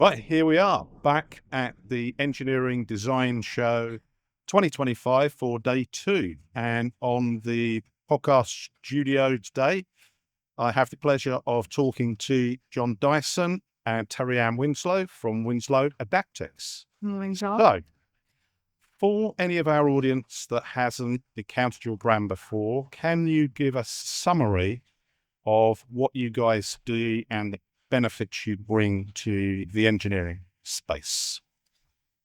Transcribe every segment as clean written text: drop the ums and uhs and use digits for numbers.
Right, here we are back at the Engineering Design Show 2025 for day 2. And on the podcast studio today, I have the pleasure of talking to John Dyson and Terry Ann Winslow from Winslow Adaptics. Morning, John. So, for any of our audience that hasn't encountered your brand before, can you give a summary of what you guys do and the benefits you bring to the engineering space?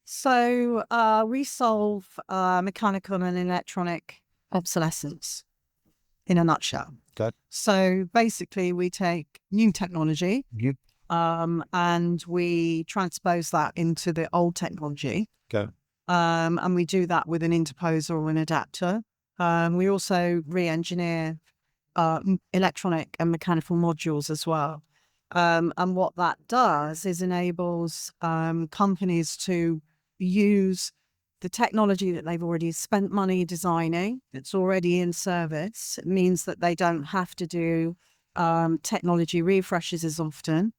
So we solve mechanical and electronic obsolescence in a nutshell. Okay. So basically we take new technology and we transpose that into the old technology. Okay. And we do that with an interposer or an adapter. We also re-engineer electronic and mechanical modules as well. And what that does is enables companies to use the technology that they've already spent money designing. It's already in service. It means that they don't have to do technology refreshes as often.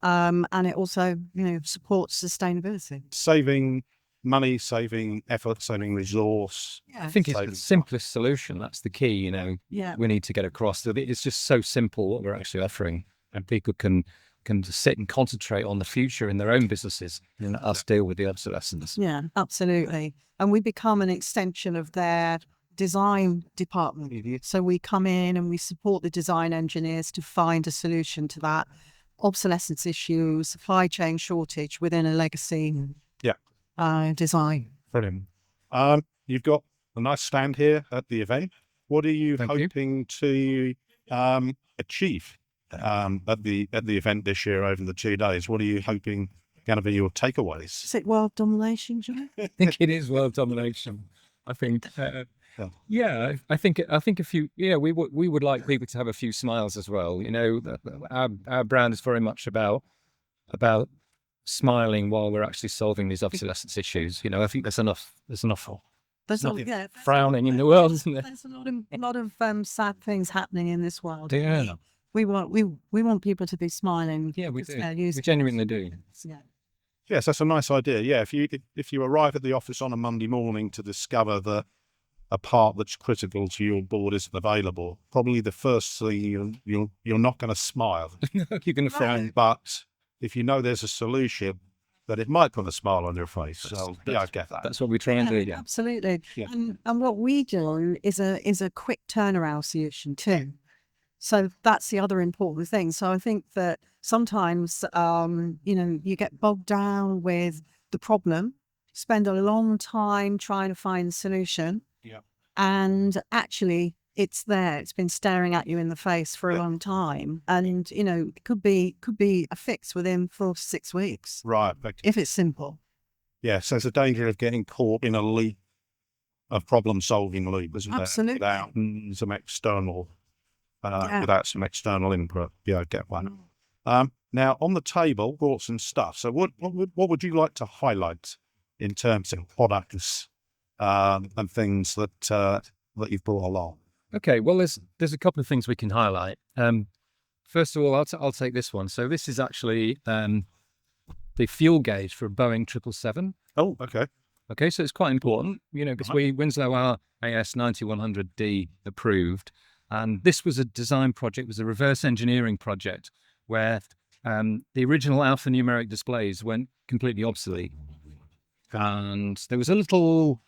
And it also, supports sustainability. Saving money, saving effort, saving resource. Yeah. I think it's the simplest solution. That's the key, Yeah. we need to get across. It's just so simple what we're actually offering, and people can just sit and concentrate on the future in their own businesses and let us deal with the obsolescence. Yeah, absolutely. And we become an extension of their design department. So we come in and we support the design engineers to find a solution to that obsolescence issue, supply chain shortage within a legacy design. Brilliant. You've got a nice stand here at the event. What are you hoping to achieve at the event this year over the 2 days? What are you hoping going to be your takeaways? Is it world domination, John? I think it is world domination. I think, I think a few. We would like people to have a few smiles as well. Our brand is very much about smiling while we're actually solving these obsolescence issues. I think there's enough frowning in the world, isn't there? There's a lot of sad things happening in this world. Yeah. We want people to be smiling. Yeah, we do. We genuinely do. Yeah. Yes, that's a nice idea. Yeah, if you arrive at the office on a Monday morning to discover that a part that's critical to your board isn't available, probably the first thing you're not going to smile. You're going to frown. But if you know there's a solution, that it might put a smile on your face. So I get that. That's what we try and do. Yeah, absolutely. Yeah. And what we do is a quick turnaround solution too. So that's the other important thing. So I think that sometimes, you get bogged down with the problem, spend a long time trying to find a solution. Yeah. And actually it's there. It's been staring at you in the face for a long time. And, it could be a fix within 4 to 6 weeks. Right. If it's simple. Yeah. So there's a danger of getting caught in a loop of problem-solving loop, isn't there? Absolutely. Without some external input. Yeah, I get one. Now on the table, brought some stuff. So what would you like to highlight in terms of products and things that you've brought along? Okay, well, there's a couple of things we can highlight. First of all, I'll take this one. So this is actually the fuel gauge for a Boeing 777. Oh, okay. Okay, so it's quite important, because Winslow are AS 9100D approved. And this was a design project, was a reverse engineering project where the original alphanumeric displays went completely obsolete. And there was a little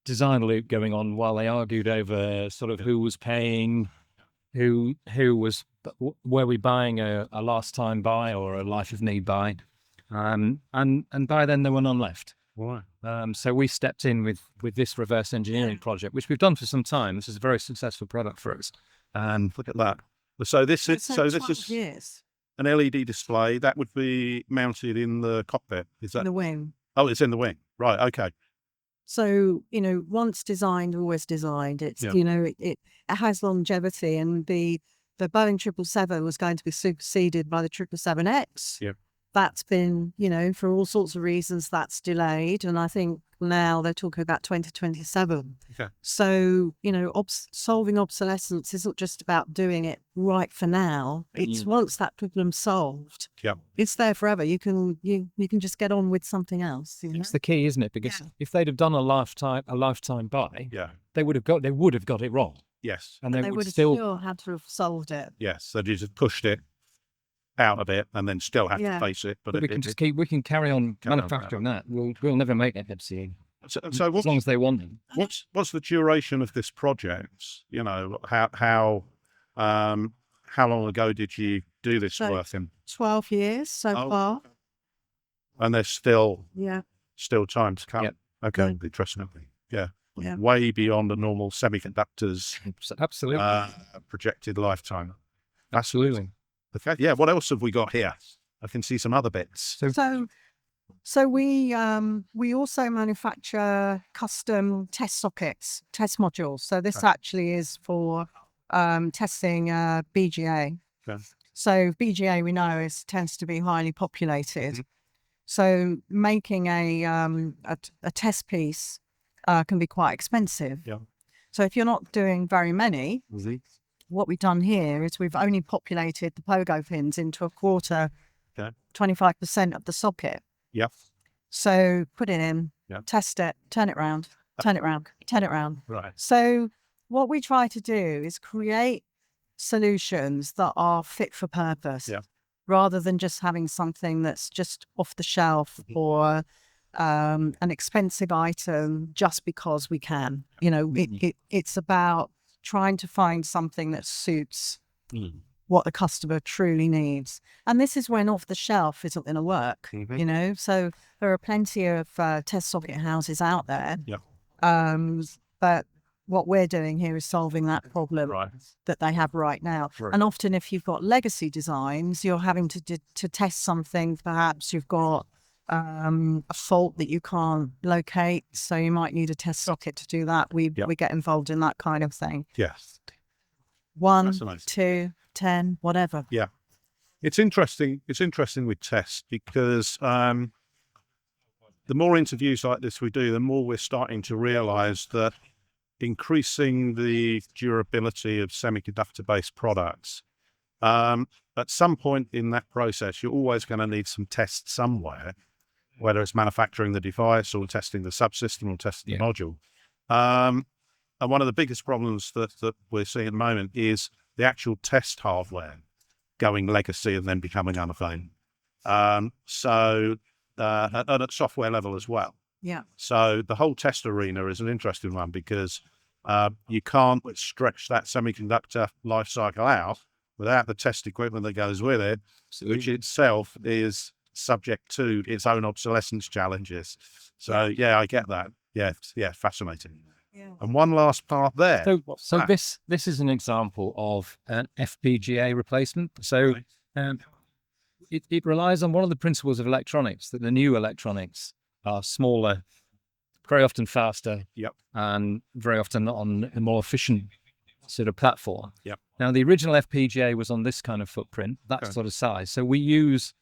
design loop going on while they argued over sort of who was paying, who was, were we buying a last time buy or a life of need buy? And by then there were none left. Right. So we stepped in with this reverse engineering project, which we've done for some time. This is a very successful product for us. Look at that. So this is years. an LED display that would be mounted in the cockpit. Is that In the wing. Oh, it's in the wing. Right. Okay. So, once designed, always designed. It's, it has longevity, and the Boeing 777 was going to be superseded by the 777X. Yeah. that's been, for all sorts of reasons, that's delayed. And I think now they're talking about 2027. Okay. So, solving obsolescence isn't just about doing it right for now. It's once that problem's solved, it's there forever. You can just get on with something else. It's the key, isn't it? Because if they'd have done a lifetime buy, they would have got it wrong. Yes. And they would have still had to have solved it. Yes. So you just pushed it out a bit and then still have to face it. But we can carry on manufacturing that. We'll never make FFCE. So as long as they want them. What's the duration of this project? How long ago did you do this work in? 12 years so far. And there's still time to come. Yep. Okay, interesting. Yeah. Way beyond the normal semiconductors. Absolutely. Projected lifetime. Absolutely. Okay. Yeah. What else have we got here? I can see some other bits. So we also manufacture custom test sockets, test modules. So this actually is for testing BGA. Okay. So BGA we know tends to be highly populated. Mm-hmm. So making a test piece can be quite expensive. Yeah. So if you're not doing very many, what we've done here is we've only populated the pogo pins into a quarter, 25% of the socket. Yep. So put it in, test it, turn it round, turn it round, turn it round. Right. So what we try to do is create solutions that are fit for purpose, rather than just having something that's just off the shelf or an expensive item just because we can. It's about trying to find something that suits what the customer truly needs. And this is when off the shelf isn't going to work, So there are plenty of test socket houses out there. But what we're doing here is solving that problem that they have right now. Right. And often if you've got legacy designs, you're having to test something. Perhaps you've got a fault that you can't locate, so you might need a test socket to do that. We get involved in that kind of thing. Yes. 1, 2, 10, whatever. Yeah. It's interesting. It's interesting with tests because the more interviews like this we do, the more we're starting to realize that increasing the durability of semiconductor-based products, at some point in that process, you're always going to need some tests somewhere, whether it's manufacturing the device or testing the subsystem or testing the module. And one of the biggest problems that we're seeing at the moment is the actual test hardware going legacy and then becoming unavailable. And at software level as well. Yeah. So the whole test arena is an interesting one because you can't which that semiconductor life cycle out without the test equipment that goes with it, which itself is subject to its own obsolescence challenges. So yeah, I get that. Yeah, fascinating. Yeah. And one last part there. So this is an example of an FPGA replacement. So it relies on one of the principles of electronics, that the new electronics are smaller, very often faster, and very often on a more efficient sort of platform. Yep. Now, the original FPGA was on this kind of footprint, that sort of size. So we use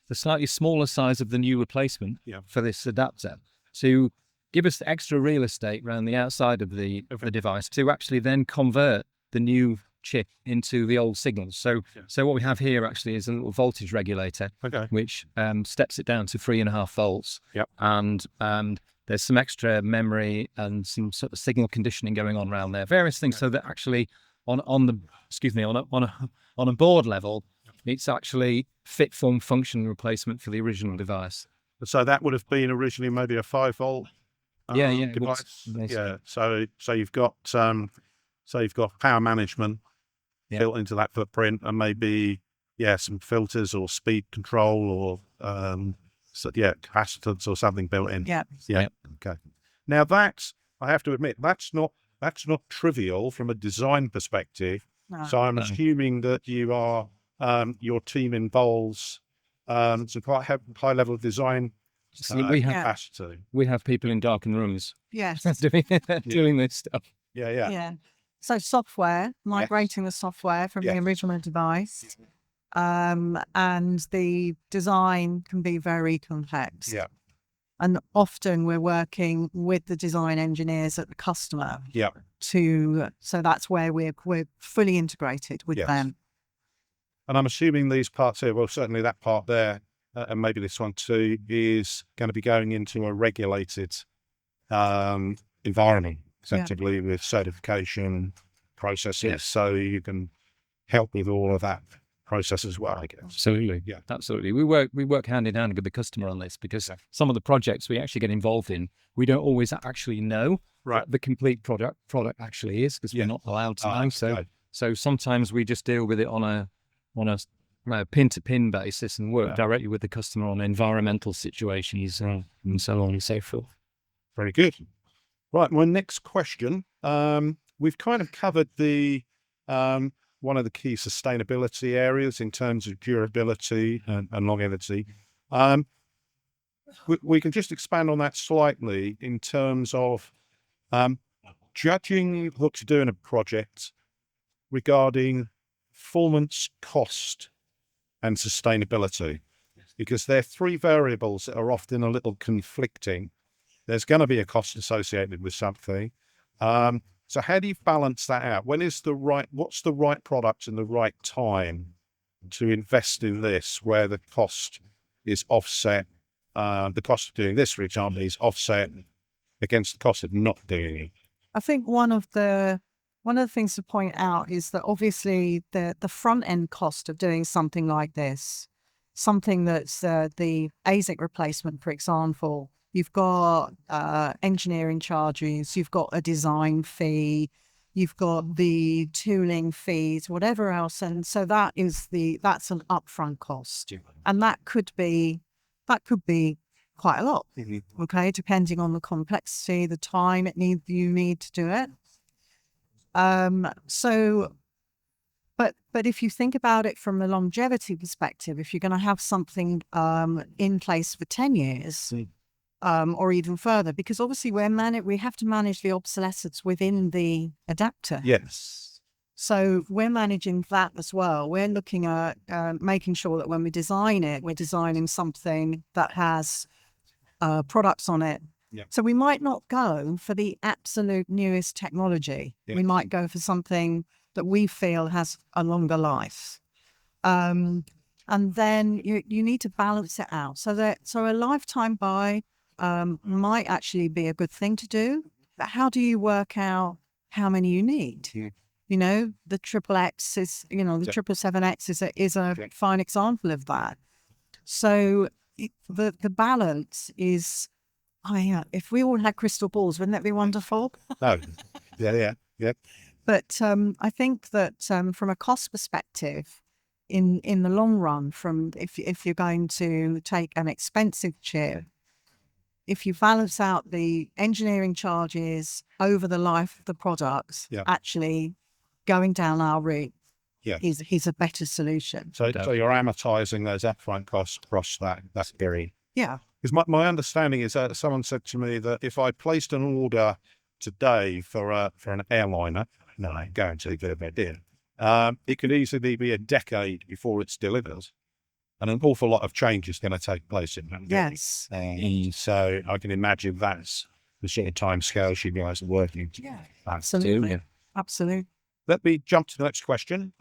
the slightly smaller size of the new replacement for this adapter to give us the extra real estate around the outside of the device to actually then convert the new chip into the old signals. So what we have here actually is a little voltage regulator, which steps it down to 3.5 volts. Yep. And there's some extra memory and some sort of signal conditioning going on around there, various things, so that actually on a board level, it's actually fit for function replacement for the original device. So that would have been originally maybe a 5-volt device. So you've got power management built into that footprint, and maybe some filters or speed control or capacitance or something built in. Okay. Now that's, I have to admit, that's not trivial from a design perspective. No. So I'm assuming that you are your team involves some quite high level of design. Capacity. We have people in darkened rooms. Yes. doing this stuff. Yeah. So software, migrating the software from the original device. and the design can be very complex. Yeah. And often we're working with the design engineers at the customer. Yeah. So that's where we're fully integrated with Yes. them. And I'm assuming these parts here, well, certainly that part there, and maybe this one too, is going to be going into a regulated environment, effectively, with certification processes. Yes. So you can help with all of that process as well, I guess. Absolutely. Yeah. Absolutely. We work hand in hand with the customer on this, because some of the projects we actually get involved in, we don't always actually know what the complete product actually is, because we're not allowed to know. So sometimes we just deal with it on a pin-to-pin basis and work directly with the customer on environmental situations and so on and so forth. Very good. Right. My next question, we've kind of covered the one of the key sustainability areas in terms of durability and longevity. We can just expand on that slightly in terms of judging what to do in a project regarding performance, cost, and sustainability, because they're three variables that are often a little conflicting. There's going to be a cost associated with something. So how do you balance that out? What's the right product and the right time to invest in this, where the cost is offset, the cost of doing this, for example, is offset against the cost of not doing it? I think one of the things to point out is that obviously the front end cost of doing something like this, something that's the ASIC replacement, for example, you've got engineering charges, you've got a design fee, you've got the tooling fees, whatever else, and so that's an upfront cost, and that could be quite a lot. Okay, depending on the complexity, the time you need to do it. But if you think about it from a longevity perspective, if you're going to have something in place for 10 years, or even further, because obviously we have to manage the obsolescence within the adapter. Yes. So we're managing that as well. We're looking at making sure that when we design it, we're designing something that has products on it. Yeah. So we might not go for the absolute newest technology. Yeah. We might go for something that we feel has a longer life. And then you need to balance it out. So a lifetime buy might actually be a good thing to do. But how do you work out how many you need? Yeah. You know, the XXX is, the 777X is a fine example of that. So the balance is, if we all had crystal balls, wouldn't that be wonderful? No. Yeah. But I think that from a cost perspective, in the long run, if you're going to take an expensive chip, if you balance out the engineering charges over the life of the product, actually going down our route is a better solution. So you're amortizing those upfront costs across that period. Yeah. Because my understanding is that someone said to me that if I placed an order today for an airliner, no, I guarantee that they did, it could easily be a decade before it's delivered, and an awful lot of change is going to take place in that. Yes. So I can imagine that's the sort of time scale you guys are working. Yeah. Absolutely. Absolutely. Let me jump to the next question.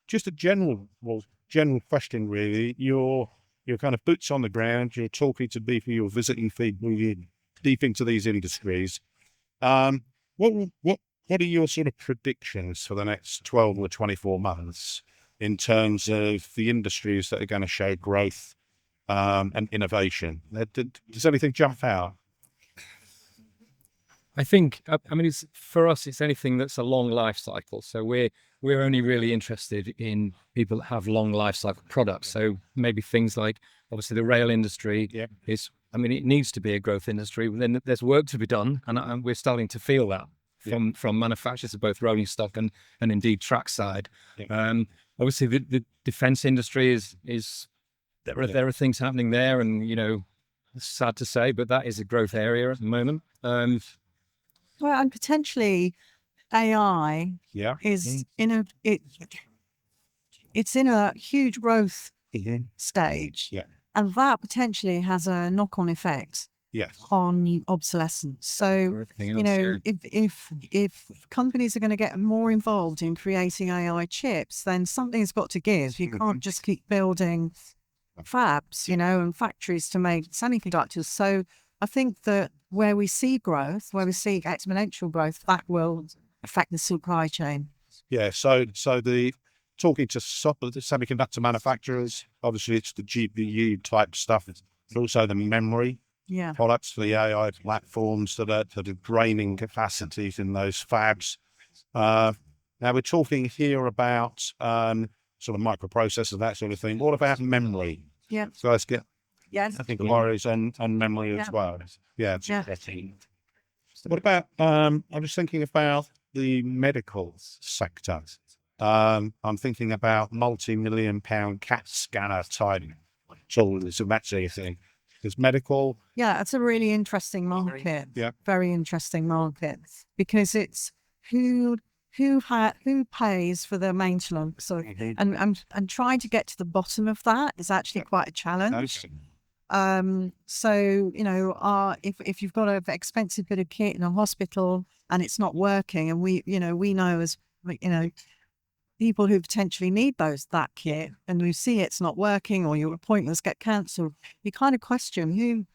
Just a general question, really. You're kind of boots on the ground. You're talking to people. You're visiting people. You're deep into these industries. What are your sort of predictions for the next 12 or 24 months in terms of the industries that are going to show growth and innovation? Does anything jump out? I think, for us, it's anything that's a long life cycle. So we're only really interested in people that have long life cycle products. So maybe things like, obviously, the rail industry is, it needs to be a growth industry. Then there's work to be done, and we're starting to feel that from manufacturers of both rolling stock and indeed trackside. Obviously, the defense industry is there are things happening there, and it's sad to say, but that is a growth area at the moment. Well, and potentially AI is it's in a huge growth stage, Yeah. and that potentially has a knock-on effect Yes. on obsolescence. So, if companies are going to get more involved in creating AI chips, then something's got to give. You can't just keep building fabs, and factories to make semiconductors. So I think that where we see growth, where we see exponential growth, that will affect the supply chain. Yeah. So the talking to the semiconductor manufacturers, obviously it's the GPU type stuff, but also the memory products for the AI platforms that are draining capacities in those fabs. Now we're talking here about sort of microprocessors, that sort of thing. What about memory? Yeah. So let's get I think worries and memory as well. Yeah. What about I'm just thinking about the medical sector. I'm thinking about multi-million pound CAT scanner type tools and that sort of thing. Is medical? Yeah, it's a really interesting market. Yeah. Very interesting market, because it's who pays for the maintenance. So, and trying to get to the bottom of that is actually quite a challenge. So, if you've got an expensive bit of kit in a hospital and it's not working, and we know as people who potentially need that kit, and you see it's not working or your appointments get cancelled, you kind of question who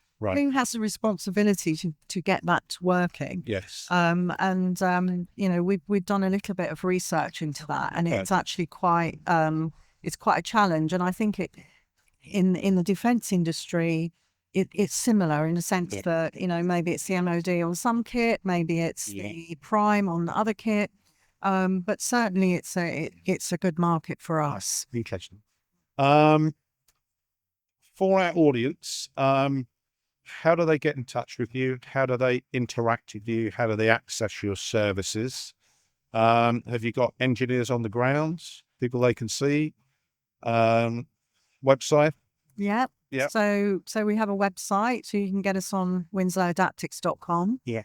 has the responsibility to get that working. Yes. We've done a little bit of research into that, and it's actually quite a challenge. And I think in the defence industry, it's similar in the sense that maybe it's the MOD on some kit, maybe it's the Prime on the other kit. But certainly it's a good market for us. Interesting. For our audience, how do they get in touch with you? How do they interact with you? How do they access your services? Have you got engineers on the ground, people they can see? Website? Yeah. So we have a website, so you can get us on winslowadaptics.com. Yeah.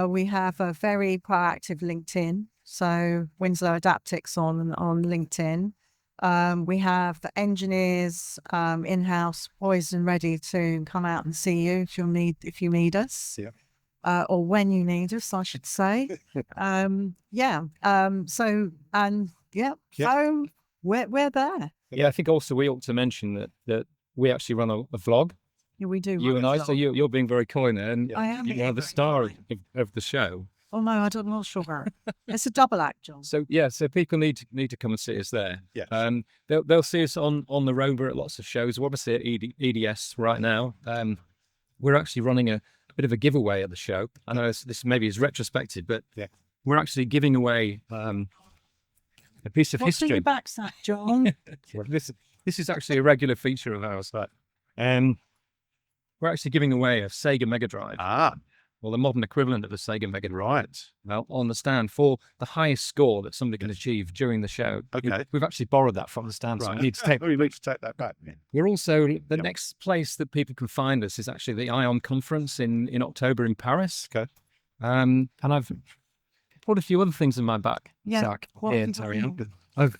We have a very proactive LinkedIn. So Winslow Adaptics on LinkedIn. We have the engineers in-house poised and ready to come out and see you if you need us. Yeah. Or when you need us, I should say. So we're there. Yeah, I think also we ought to mention that we actually run a vlog. Yeah, we do. You and I. So you're being very coy there, and I am. you are the star of the show. Oh no, I'm not sure. It's a double act, John. So people need to come and see us there. Yeah. They'll see us on the road. We're at lots of shows. We're obviously at EDS right now. We're actually running a bit of a giveaway at the show. I know this maybe is retrospective, but we're actually giving away a piece of What's history. in your backpack, John? This is actually a regular feature of ours. We're actually giving away a Sega Mega Drive. Well, the modern equivalent of a Sega Mega Drive. Well, on the stand for the highest score that somebody can achieve during the show. Okay. We've actually borrowed that from the stand. So we need to take that back. We're also, the next place that people can find us is actually the ION conference in October in Paris. Okay. And I've put a few other things in my back. Yeah. Sack. What Here, have you Terry.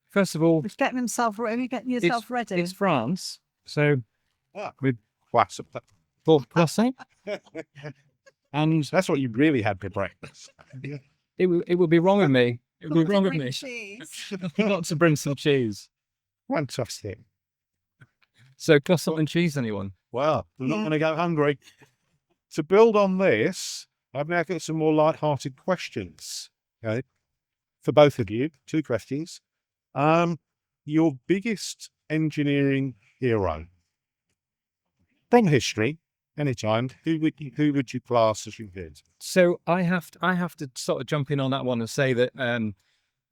First of all, He's getting himself ready. Getting yourself ready. it's France. So with Croissant. and That's what you really had for breakfast. it would be wrong of me. It would be wrong of me Cheese. not to bring some cheese. Fantastic. So croissant and cheese, anyone? Well, we're not going to go hungry. To build on this, I've now got some more light-hearted questions. Okay, for both of you, 2 questions. Your biggest engineering hero from history, anytime. Who would you class as your hero? So I have to sort of jump in on that one and say that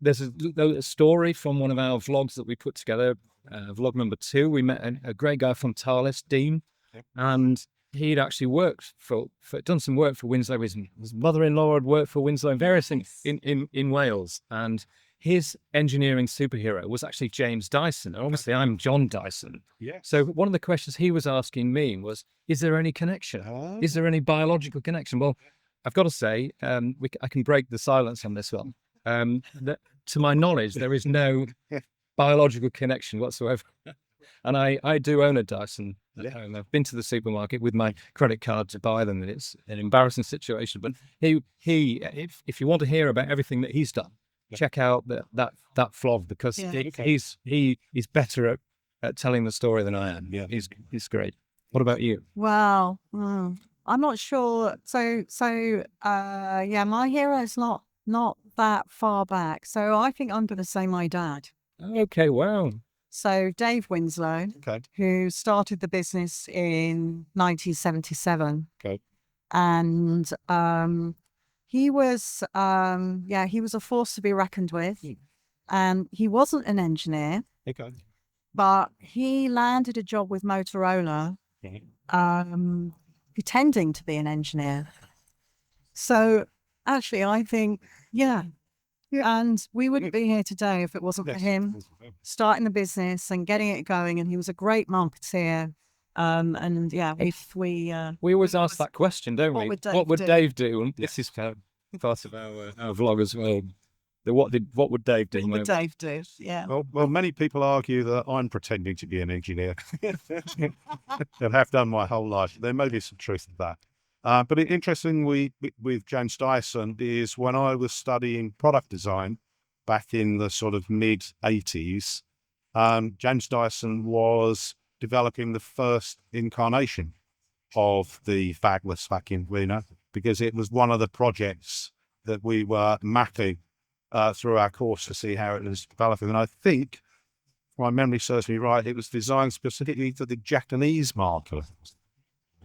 there's a story from one of our vlogs that we put together, vlog number 2. We met a great guy from Thales, Dean, and he'd actually done some work for Winslow. His mother-in-law had worked for Winslow and various things in Wales, and his engineering superhero was actually James Dyson. And obviously, I'm John Dyson. Yeah. So one of the questions he was asking me was, is there any connection? Is there any biological connection? Well, I've got to say, I can break the silence on this one. That, to my knowledge, there is no biological connection whatsoever. And I do own a Dyson at Yeah. home. I've been to the supermarket with my credit card to buy them, and it's an embarrassing situation. But if you want to hear about everything that he's done, check out that vlog, because Yeah. he's better at telling the story than I am. Yeah. He's great. What about you? Wow. I'm not sure. Yeah, my hero's not that far back. So I think I'm going to say my dad. Okay, wow. So Dave Winslow, Okay. who started the business in 1977. Okay. And he was a force to be reckoned with. And he wasn't an engineer, Okay. but he landed a job with Motorola, pretending to be an engineer. So actually, I think, yeah. And we wouldn't be here today if it wasn't for him starting the business and getting it going. And he was a great marketeer. And yeah, if we always ask that question, don't we? What would Dave do? And this is part of our vlog as well. What would Dave do? What would Dave do? Yeah. Well, many people argue that I'm pretending to be an engineer and have done my whole life. There may be some truth to that. But interestingly, with James Dyson, is when I was studying product design back in the sort of mid-80s, James Dyson was developing the first incarnation of the fagless vacuum cleaner, because it was one of the projects that we were mapping through our course to see how it was developing. And I think, if my memory serves me right, it was designed specifically for the Japanese market.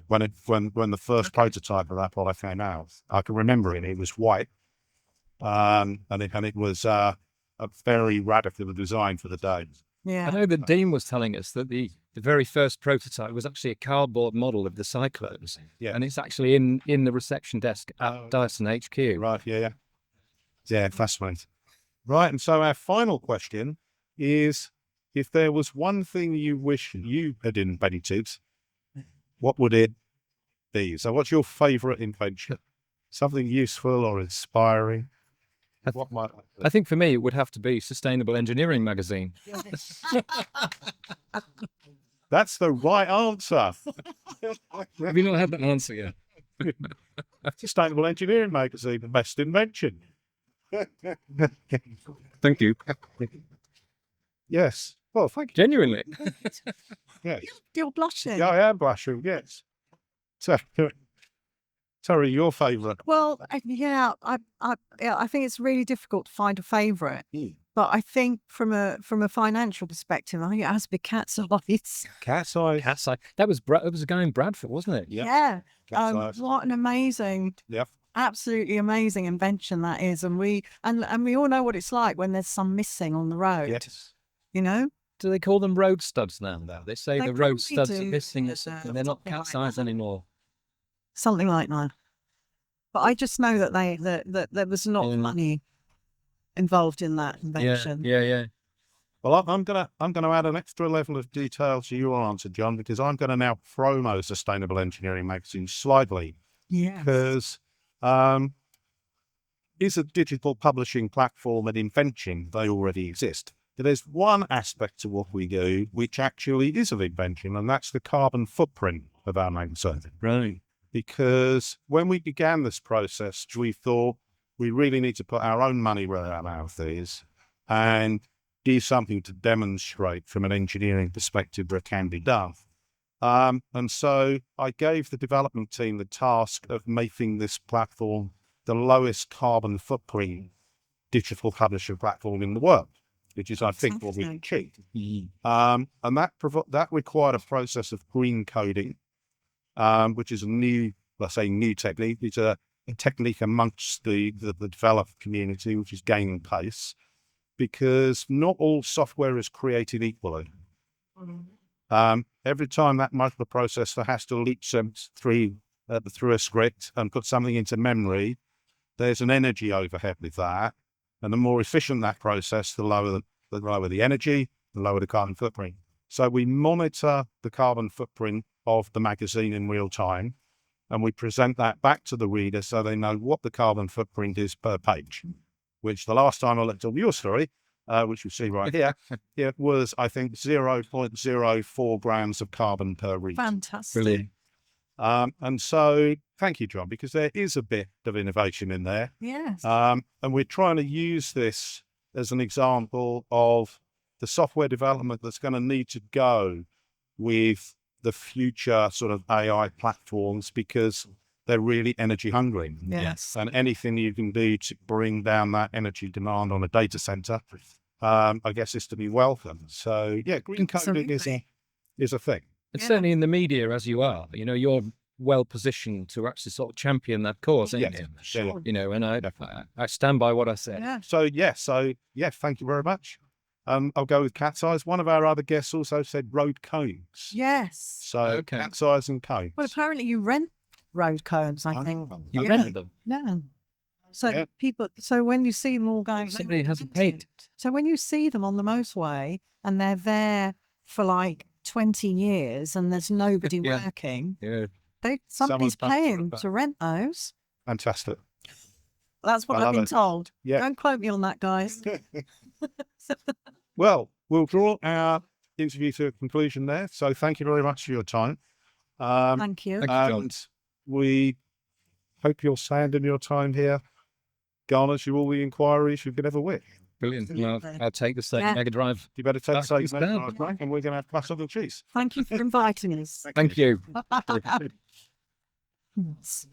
When the first prototype of that product came out, I can remember it. It was white, and it was a very radical design for the day. Yeah. I know that Dean was telling us that the very first prototype was actually a cardboard model of the Cyclones. Yeah. And it's actually in the reception desk at Dyson HQ. Right. Yeah. Fascinating. Right. And so our final question is: if there was one thing you wish you had invented, what would it be? So what's your favourite invention? Something useful or inspiring? What might I think for me, it would have to be Sustainable Engineering magazine. That's the right answer. Have you not had that answer yet? Sustainable Engineering magazine, the best invention. Thank you. Yes. Well, thank you. Genuinely. Yes. You're blushing. Yeah, I am blushing, yes. So, sorry, your favourite? Well, I think it's really difficult to find a favourite. But I think from a financial perspective, I think it has to be Cat's Eyes. Cat's Eyes. Cat's Eye. That was it was a guy in Bradford, wasn't it? Yeah. Cat's Eyes. What an amazing, absolutely amazing invention that is. And we all know what it's like when there's some missing on the road. Yes. You know? Do they call them road studs now? They say They the road probably studs are do, missing, yes, and they're not something Cat's like Eyes that. anymore. Something like that. But I just know that there was a lot of money involved in that invention. Yeah. Well, I'm gonna add an extra level of detail to your answer, John, because I'm gonna now promo Sustainable Engineering magazine slightly. Yeah. Because is a digital publishing platform an invention? They already exist. But there's one aspect to what we do which actually is an invention, and that's the carbon footprint of our magazine. Right. Because when we began this process, we thought we really need to put our own money where our mouth is and do something to demonstrate from an engineering perspective where it can be done. And so I gave the development team the task of making this platform the lowest carbon footprint digital publishing platform in the world, which is, I think, what we achieved. And that required a process of green coding, which is a new technique. It's a technique amongst the developer community, which is gaining pace, because not all software is created equally. Every time that microprocessor has to leap through a script and put something into memory, there's an energy overhead with that. And the more efficient that process, the lower the energy, the lower the carbon footprint. So we monitor the carbon footprint of the magazine in real time, and we present that back to the reader so they know what the carbon footprint is per page, which the last time I looked up your story, which you see right here, it was, I think, 0.04 grams of carbon per read. Fantastic. Brilliant. And so thank you, John, because there is a bit of innovation in there. Yes. And we're trying to use this as an example of the software development that's going to need to go with the future sort of AI platforms, because they're really energy hungry. Yes. And anything you can do to bring down that energy demand on a data center, I guess, is to be welcomed. So yeah, green coding is a thing. And certainly in the media, as you are, you're well positioned to actually sort of champion that cause, ain't you? Sure. And I stand by what I said. Yeah. So thank you very much. I'll go with cat's eyes. One of our other guests also said road cones. Yes. So Okay. cat's eyes and cones. Well, apparently you rent road cones, I think. You Yeah. rented them. Yeah. So Yeah. so when you see them all going, Somebody hasn't paid. So when you see them on the motorway and they're there for like 20 years and there's nobody Yeah. working, Yeah. somebody's Someone's paying for paying it. to rent those. Fantastic. That's what I I've love been it. told. Yeah. Don't quote me on that, guys. Well, we'll draw our interview to a conclusion there. So thank you very much for your time. Thank you. Thank you, John. And we hope your sand and your time here garners you all the inquiries you could ever wish. Brilliant. Well, I'll take the same Yeah. Mega Drive. You better take Back the to same stand. note, right? And we're going to have classical cheese. Thank you for inviting us. Thank you. Yes.